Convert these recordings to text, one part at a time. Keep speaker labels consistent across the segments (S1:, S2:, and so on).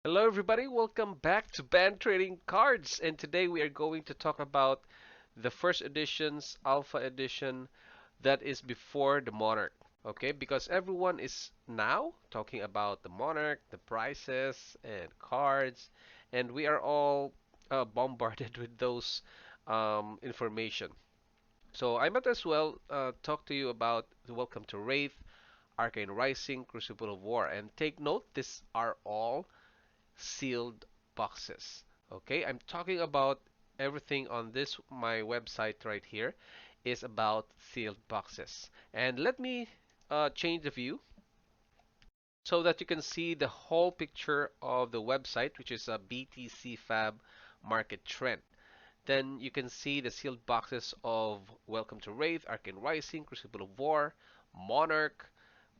S1: Hello everybody, welcome back to Band Trading Cards, and today we are going to talk about the first edition's Alpha Edition that is before the Monarch. Okay, because everyone is now talking about the Monarch, the prices and cards, and we are all bombarded with those information. So I might as well talk to you about the Welcome to Wraith, Arcane Rising, Crucible of War, and take note, these are all sealed boxes. Okay, I'm talking about everything on this my website right here is about sealed boxes. And let me change the view so that you can see the whole picture of the website, which is a BTC FAB Market Trend. Then you can see the sealed boxes of Welcome to Wraith, Arcane Rising, Crucible of War, Monarch,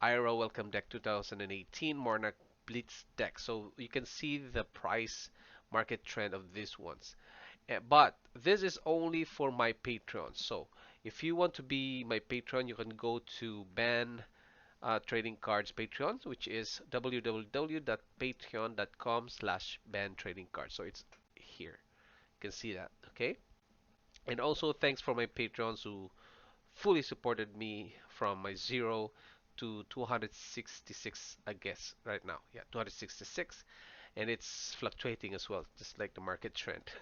S1: IRO Welcome Deck 2018, Monarch Blitz Deck. So you can see the price market trend of these ones. But this is only for my Patreon. So if you want to be my Patreon, you can go to Ban Trading Cards Patreon, which is www.patreon.com/ban trading cards. So it's here. You can see that. Okay. And also thanks for my patrons who fully supported me from my 0 to 266, I guess, right now. Yeah, 266. And it's fluctuating as well, just like the market trend.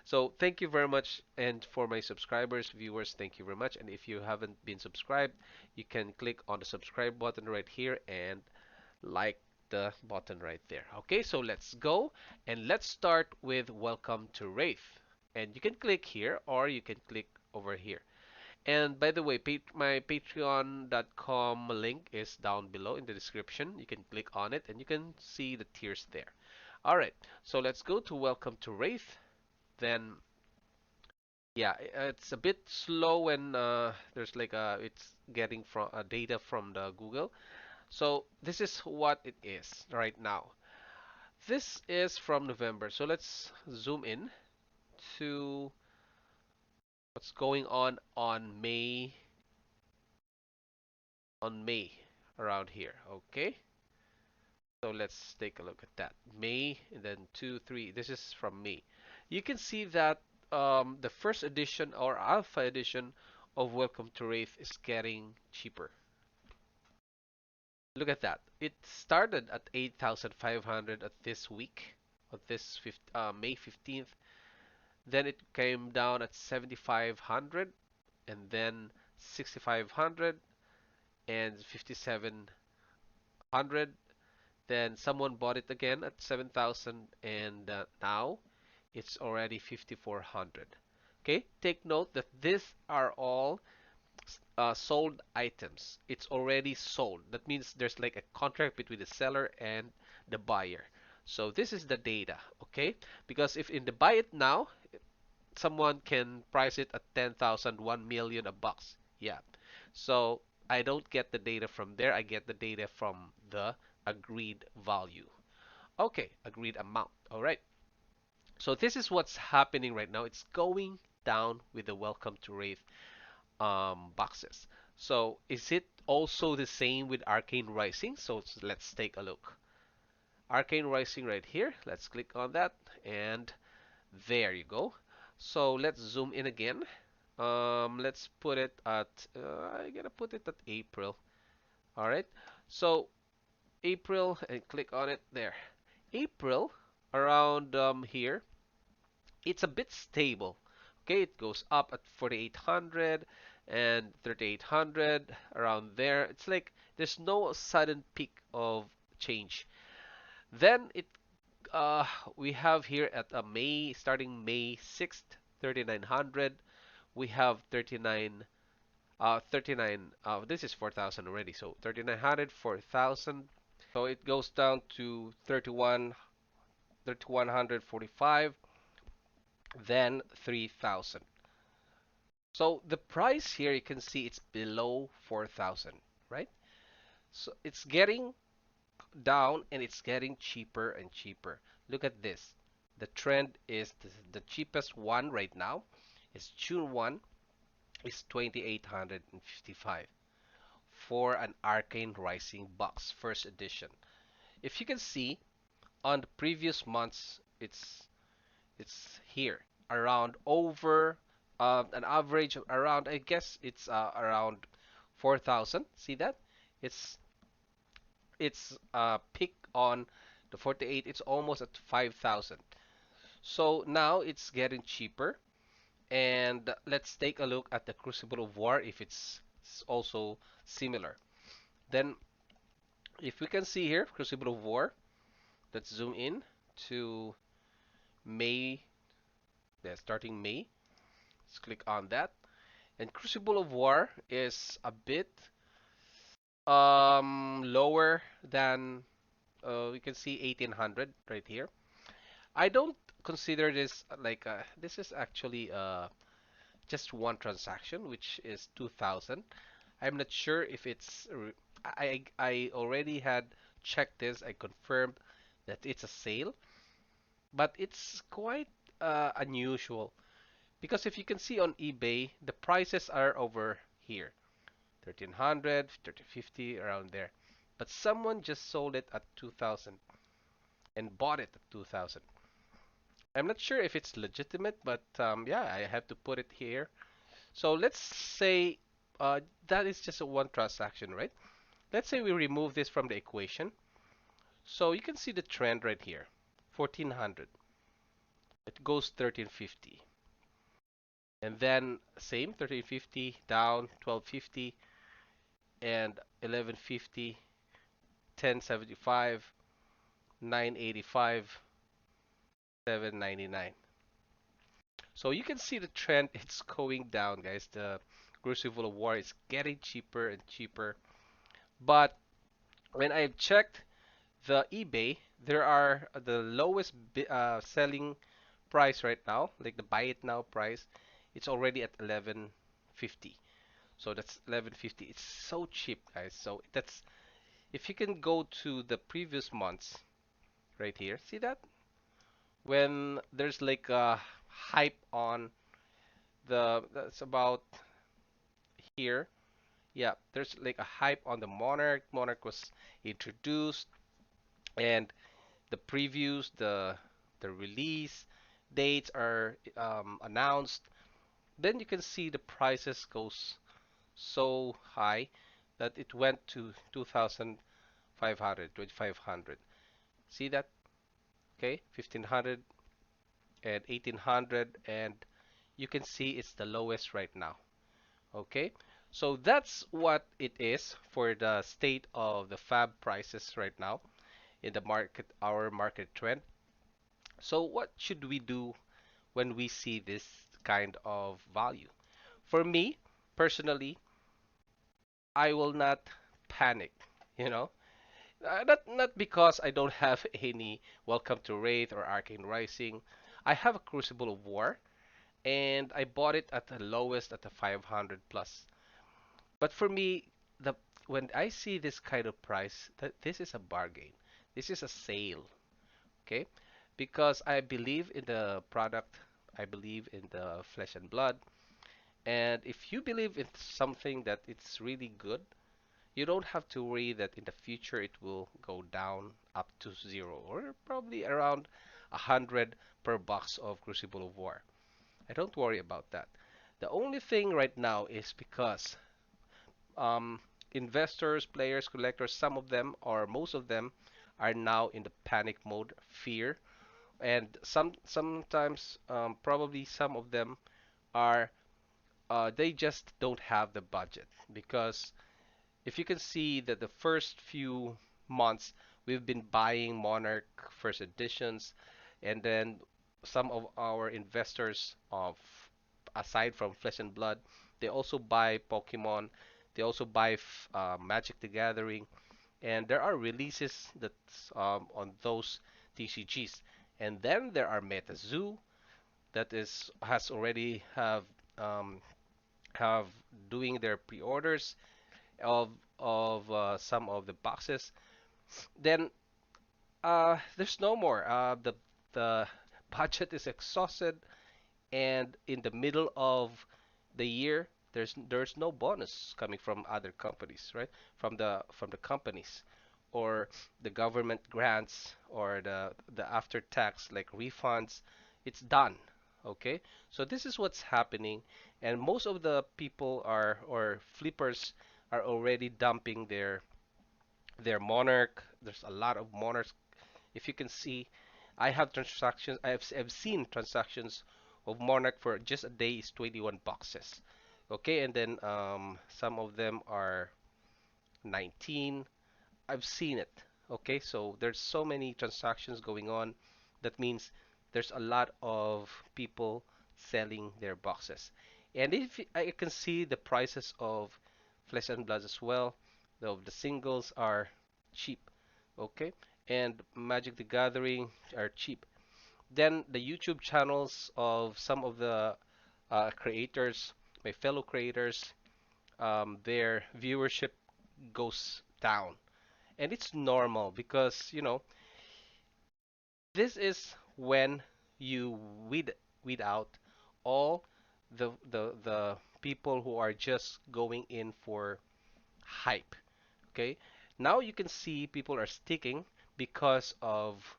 S1: So thank you very much. And for my subscribers, viewers, thank you very much. And if you haven't been subscribed, you can click on the subscribe button right here and like the button right there. Okay, so let's go and let's start with Welcome to Wraith. And you can click here or you can click over here. And by the way, my patreon.com link is down below in the description. You can click on it and you can see the tiers there. All right, so let's go to Welcome to Wraith. Then, yeah, it's a bit slow when there's like it's getting from data from the Google. So this is what it is right now. This is from November. So let's zoom in to what's going on May around here. Okay. So let's take a look at that. May and then 2, 3. This is from May. You can see that the first edition or alpha edition of Welcome to Wraith is getting cheaper. Look at that. It started at 8,500 at this week, at this May 15th. Then it came down at 7,500 and then 6,500 and 5,700. Then someone bought it again at 7,000 and now it's already 5,400. Okay, take note that these are all sold items. It's already sold. That means there's like a contract between the seller and the buyer. So this is the data, okay? Because if in the buy it now, someone can price it at 10,000, 1,000,000 a bucks. Yeah. So I don't get the data from there. I get the data from the agreed value. Okay, agreed amount. All right. So this is what's happening right now. It's going down with the Welcome to Wraith boxes. So is it also the same with Arcane Rising? So let's take a look. Arcane Rising right here. Let's click on that and there you go. So let's zoom in again. Let's put it at, I gotta put it at April. All right. So April and click on it there. April around here, it's a bit stable. Okay, it goes up at 4,800 and 3,800 around there. It's like there's no sudden peak of change. Then it we have here at May starting May 6th, 3,900. We have 39. This is 4,000 already, so 3,900, 4,000. So it goes down to 3,145, then 3,000. So the price here, you can see it's below 4,000, right? So it's getting down and it's getting cheaper and cheaper. Look at this. The trend is the cheapest one right now is June 1 is 2,855 for an Arcane Rising box first edition. If you can see, on the previous months, it's here around over an average of around, I guess it's around 4,000. See that? It's it's peak on the 48. It's almost at 5,000. So now it's getting cheaper. And let's take a look at the Crucible of War if it's also similar. Then if we can see here, Crucible of War, let's zoom in to May, yeah, starting May. Let's click on that. And Crucible of War is a bit lower than we can see 1800 right here. I don't consider this like this is actually just one transaction, which is 2000. I'm not sure if I already had checked this. I confirmed that it's a sale, but it's quite unusual because if you can see on eBay, the prices are over here, 1300, 1350, around there. But someone just sold it at 2000 and bought it at 2000. I'm not sure if it's legitimate, but yeah, I have to put it here. So let's say that is just a one transaction, right? Let's say we remove this from the equation. So you can see the trend right here, 1400. It goes 1350. And then same 1350 down 1250 and 1150, 1075, 985, 799. So you can see the trend, it's going down, guys. The Crucible of War is getting cheaper and cheaper. But when I've checked the eBay, there are the lowest selling price right now, like the buy it now price, it's already at 1150. So that's 1150. It's so cheap, guys. So that's if you can go to the previous months right here. See that? When there's like a hype on that's about here. Yeah, there's like a hype on the Monarch. Monarch was introduced and the previews, the release dates are announced. Then you can see the prices goes so high that it went to 2,500, 2,500. See that? Okay, 1,500 and 1,800, and you can see it's the lowest right now. Okay, so that's what it is for the state of the fab prices right now in the market, our market trend. So what should we do when we see this kind of value? For me, personally, I will not panic, you know. Not because I don't have any Welcome to Wraith or Arcane Rising. I have a Crucible of War, and I bought it at the lowest at the 500 plus. But for me, the when I see this kind of price, that this is a bargain. This is a sale, okay? Because I believe in the product, I believe in the flesh and blood, and if you believe in something that it's really good, you don't have to worry that in the future it will go down up to zero or probably around 100 per box of Crucible of War. I don't worry about that. The only thing right now is because um, investors, players, collectors, some of them or most of them are now in the panic mode, fear, and sometimes probably some of them are they just don't have the budget because if you can see that the first few months we've been buying Monarch first editions, and then some of our investors of aside from Flesh and Blood, they also buy Pokemon, they also buy Magic the Gathering, and there are releases that's on those TCGs. And then there are MetaZoo that is has already um, have doing their pre-orders of some of the boxes, then there's no more. The budget is exhausted, and in the middle of the year, there's no bonus coming from other companies, right? From the companies, or the government grants or the after tax like refunds, it's done. Okay, so this is what's happening, and most of the people are or flippers are already dumping their monarch. There's a lot of monarchs. If you can see, I have transactions. I've seen transactions of monarch for just a day is 21 boxes. Okay, and then some of them are 19. I've seen it. Okay, so there's so many transactions going on. That means there's a lot of people selling their boxes. And if I can see the prices of Flesh and Blood as well, the singles are cheap. Okay, and Magic the Gathering are cheap. Then the YouTube channels of some of the creators, my fellow creators, their viewership goes down, and it's normal because this is when you weed out all the people who are just going in for hype. Okay, now you can see people are sticking because of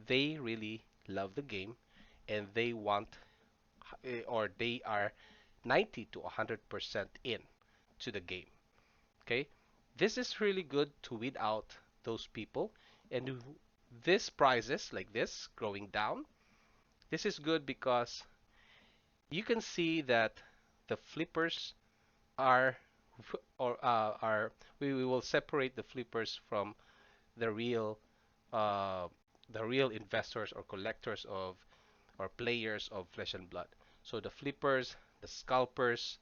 S1: they really love the game and they want or they are 90 to 100% in to the game. Okay, this is really good to weed out those people, and this prices like this growing down. This is good because you can see that the flippers are are we will separate the flippers from the real uh, the real investors or collectors of or players of Flesh and Blood. So the flippers, the scalpers,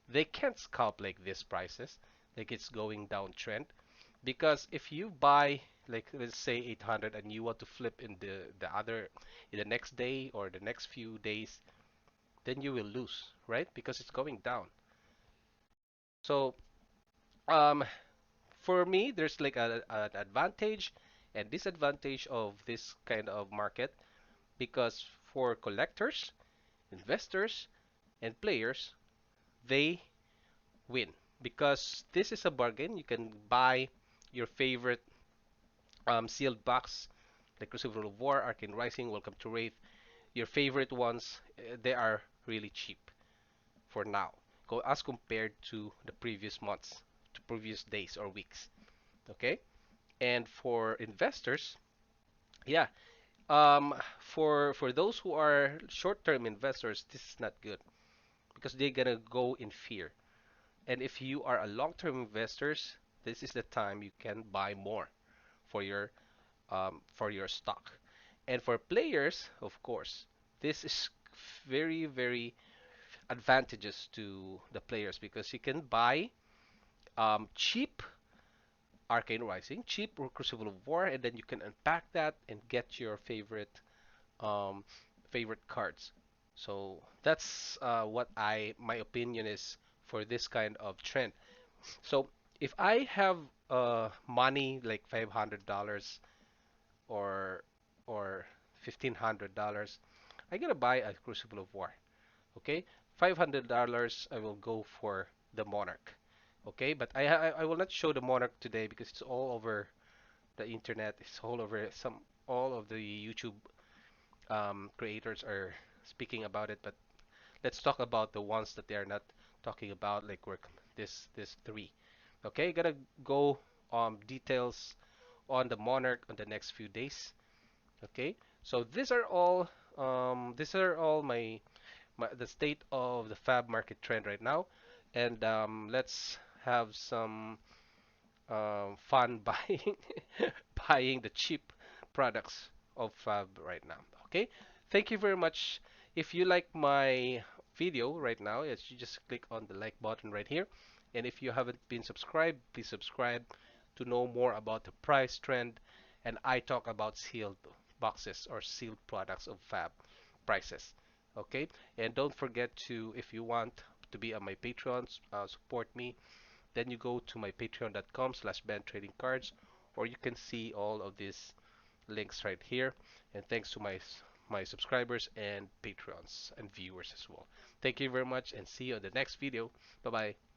S1: they can't scalp like this prices, like it's going downtrend. Because if you buy like let's say 800 and you want to flip in the other in the next day or the next few days, then you will lose, right? Because it's going down. So um, for me, there's like an advantage and disadvantage of this kind of market because for collectors, investors, and players, they win because this is a bargain. You can buy your favorite sealed box like Crucible of War, Arcane Rising, Welcome to Wraith. Your favorite ones, they are really cheap for now. Go as compared to the previous months, to previous days or weeks. Okay, and for investors, yeah, for those who are short-term investors, this is not good because they're gonna go in fear. And if you are a long-term investors, this is the time you can buy more for your stock. And for players, of course, this is very, very advantageous to the players because you can buy cheap Arcane Rising, cheap Crucible of War, and then you can unpack that and get your um, favorite cards. So that's what my opinion is for this kind of trend. So if I have money like $500 or $1,500, I gotta buy a Crucible of War. Okay, $500 I will go for the Monarch. Okay, but I will not show the Monarch today because it's all over the internet. It's all over all of the YouTube creators are speaking about it. But let's talk about the ones that they are not talking about, like work this three. Okay, gotta go details on the Monarch on the next few days. Okay, so these are all my the state of the fab market trend right now, and let's have some fun buying buying the cheap products of fab right now. Okay, thank you very much. If you like my video right now, yes, you just click on the like button right here, and if you haven't been subscribed, please subscribe to know more about the price trend, and I talk about sealed boxes or sealed products of fab prices. Okay, and don't forget to, if you want to be on my Patreon, support me, then you go to my patreon.com/bandtradingcards, or you can see all of these links right here. And thanks to my subscribers and Patreons and viewers as well. Thank you very much and see you on the next video. Bye bye.